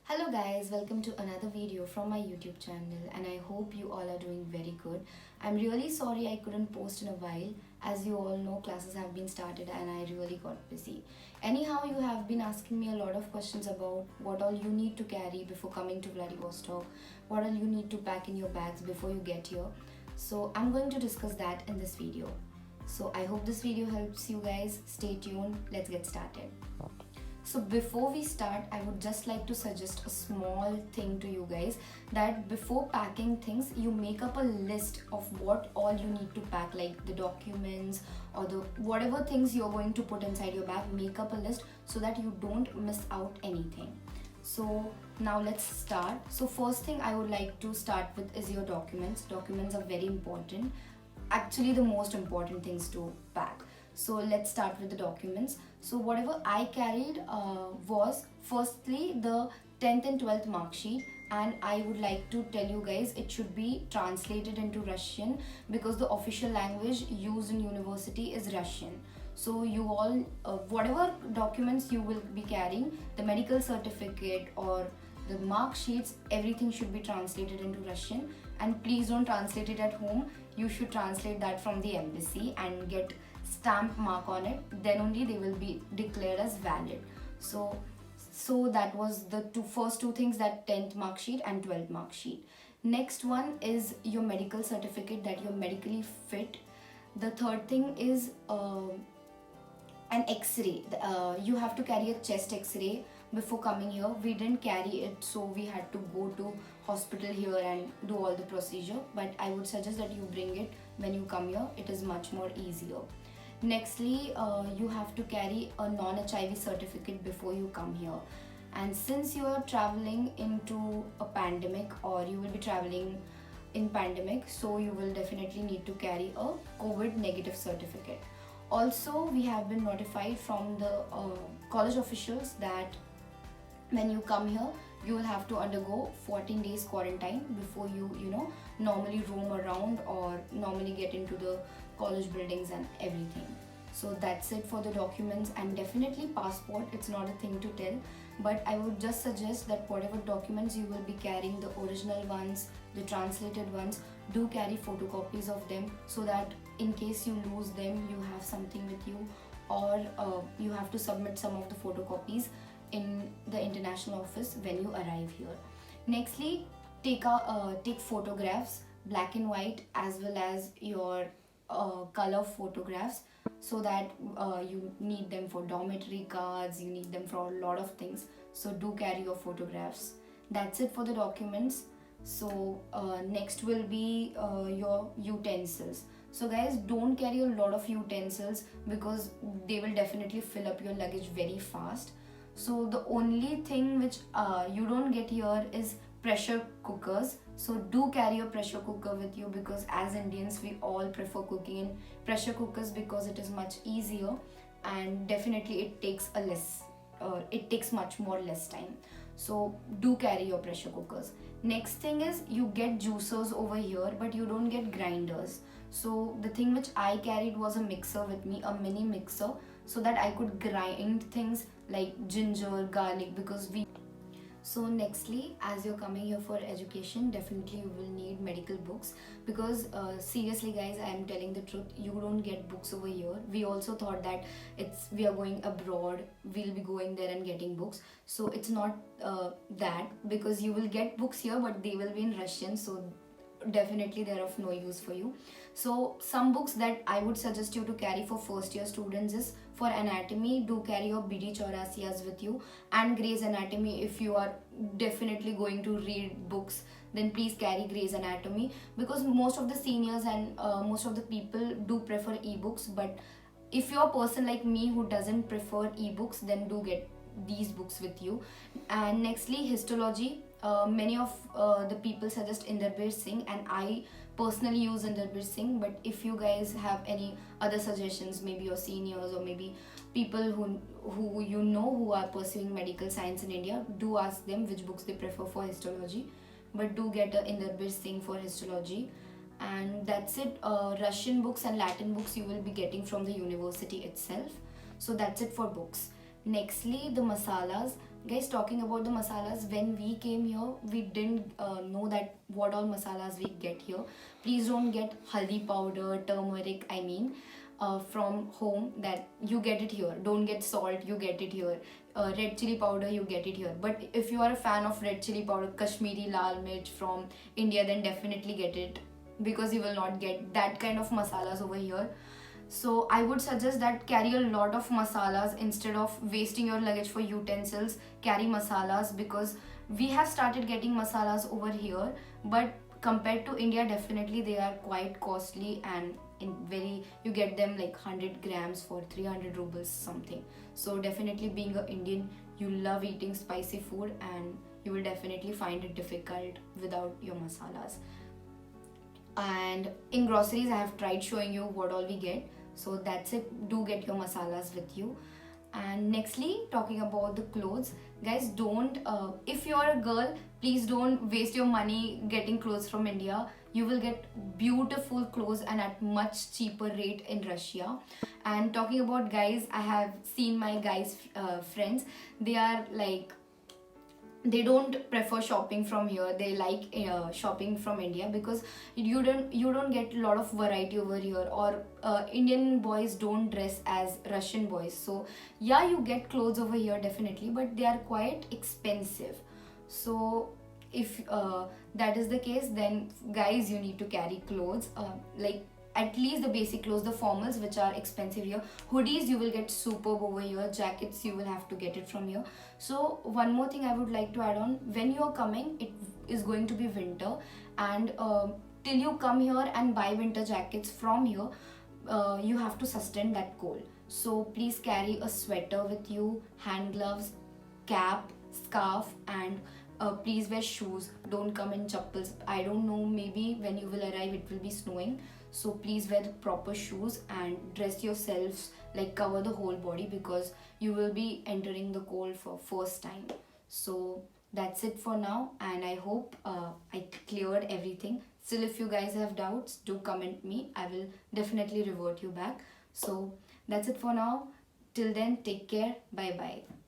Hello guys, welcome to another video from my YouTube channel and I hope you all are doing very good. I'm really sorry I couldn't post in a while. As you all know, classes have been started and I really got busy. Anyhow, you have been asking me a lot of questions about what all you need to carry before coming to Vladivostok, what all you need to pack in your bags before you get here. So I'm going to discuss that in this video. So I hope this video helps you guys. Stay tuned. Let's get started. So before we start, I would just like to suggest a small thing to you guys, that before packing things, you make up a list of what all you need to pack, like the documents or the whatever things you're going to put inside your bag. Make up a list so that you don't miss out anything. So now let's start. So first thing I would like to start with is your documents. Documents are very important, actually the most important things to pack. So let's start with the documents. So whatever I carried was firstly the 10th and 12th mark sheet, and I would like to tell you guys it should be translated into Russian because the official language used in university is Russian. So you all whatever documents you will be carrying, the medical certificate or the mark sheets, everything should be translated into Russian. And please don't translate it at home. You should translate that from the embassy and get stamp mark on it, then only they will be declared as valid. So that was the first two things, that 10th mark sheet and 12th mark sheet. Next one is your medical certificate, that you're medically fit. The third thing is an x-ray. You have to carry a chest x-ray before coming here. We didn't carry it, so we had to go to hospital here and do all the procedure, but I would suggest that you bring it when you come here. It is much more easier. Nextly, you have to carry a non-HIV certificate before you come here. And since you are traveling into a pandemic, or you will be traveling in pandemic, so you will definitely need to carry a COVID negative certificate. Also, we have been notified from the college officials that when you come here, you will have to undergo 14 days quarantine before you normally roam around or normally get into the college buildings and everything. So that's it for the documents. And definitely passport, it's not a thing to tell, but I would just suggest that whatever documents you will be carrying, the original ones, the translated ones, do carry photocopies of them, so that in case you lose them, you have something with you, or you have to submit some of the photocopies in the international office when you arrive here. Nextly, take photographs, black and white, as well as your color photographs, so that you need them for dormitory cards, you need them for a lot of things. So do carry your photographs. That's it for the documents. So next will be your utensils. So guys, don't carry a lot of utensils because they will definitely fill up your luggage very fast. So the only thing which you don't get here is pressure cookers. So do carry a pressure cooker with you, because as Indians we all prefer cooking in pressure cookers because it is much easier, and definitely it takes much more less time. So do carry your pressure cookers. Next thing is, you get juicers over here but you don't get grinders. So the thing which I carried was a mixer with me, a mini mixer, so that I could grind things like ginger, garlic, because we so nextly, as you're coming here for education, definitely you will need medical books, because seriously guys, I am telling the truth, you don't get books over here. We also thought that we are going abroad, we'll be going there and getting books. So it's not that, because you will get books here but they will be in Russian, so definitely they're of no use for you. So some books that I would suggest you to carry for first year students is, for anatomy, do carry your BD Chaurasias with you, and Grey's Anatomy. If you are definitely going to read books, then please carry Grey's Anatomy, because most of the seniors and most of the people do prefer ebooks. But if you're a person like me who doesn't prefer ebooks, then do get these books with you. And nextly, histology. Many of the people suggest Inderbir Singh, and I personally use Inderbir Singh. But if you guys have any other suggestions, maybe your seniors or maybe people who who are pursuing medical science in India, do ask them which books they prefer for histology. But do get a Inderbir Singh for histology. And that's it. Russian books and Latin books you will be getting from the university itself. So that's it for books. Nextly, the masalas. Guys, talking about the masalas, when we came here, we didn't know that what all masalas we get here. Please don't get haldi powder, turmeric, I mean, from home, that you get it here. Don't get salt, you get it here. Red chili powder, you get it here. But if you are a fan of red chili powder, Kashmiri Lal Mirch from India, then definitely get it, because you will not get that kind of masalas over here. So I would suggest that carry a lot of masalas instead of wasting your luggage for utensils. Carry masalas, because we have started getting masalas over here, but compared to India, definitely they are quite costly, and in very, you get them like 100 grams for 300 rubles something. So definitely, being an Indian, you love eating spicy food, and you will definitely find it difficult without your masalas. And in groceries, I have tried showing you what all we get. So that's it. Do get your masalas with you. And nextly, talking about the clothes, guys, don't if you're a girl, please don't waste your money getting clothes from India. You will get beautiful clothes and at much cheaper rate in Russia. And talking about guys, I have seen my guys friends, they are like, they don't prefer shopping from here, they like shopping from India, because you don't get a lot of variety over here, or Indian boys don't dress as Russian boys. So yeah, you get clothes over here definitely, but they are quite expensive. So if that is the case, then guys, you need to carry clothes, like at least the basic clothes, the formals, which are expensive here. Hoodies you will get superb over here. Jackets, you will have to get it from here. So one more thing I would like to add on: when you are coming, it is going to be winter, and till you come here and buy winter jackets from here, you have to sustain that cold. So please carry a sweater with you, hand gloves, cap, scarf, and please wear shoes. Don't come in chappals. I don't know, maybe when you will arrive it will be snowing, so please wear the proper shoes and dress yourselves, like cover the whole body, because you will be entering the cold for first time. So that's it for now, and I hope I cleared everything. Still, if you guys have doubts, do comment me, I will definitely revert you back. So that's it for now. Till then, take care. Bye bye.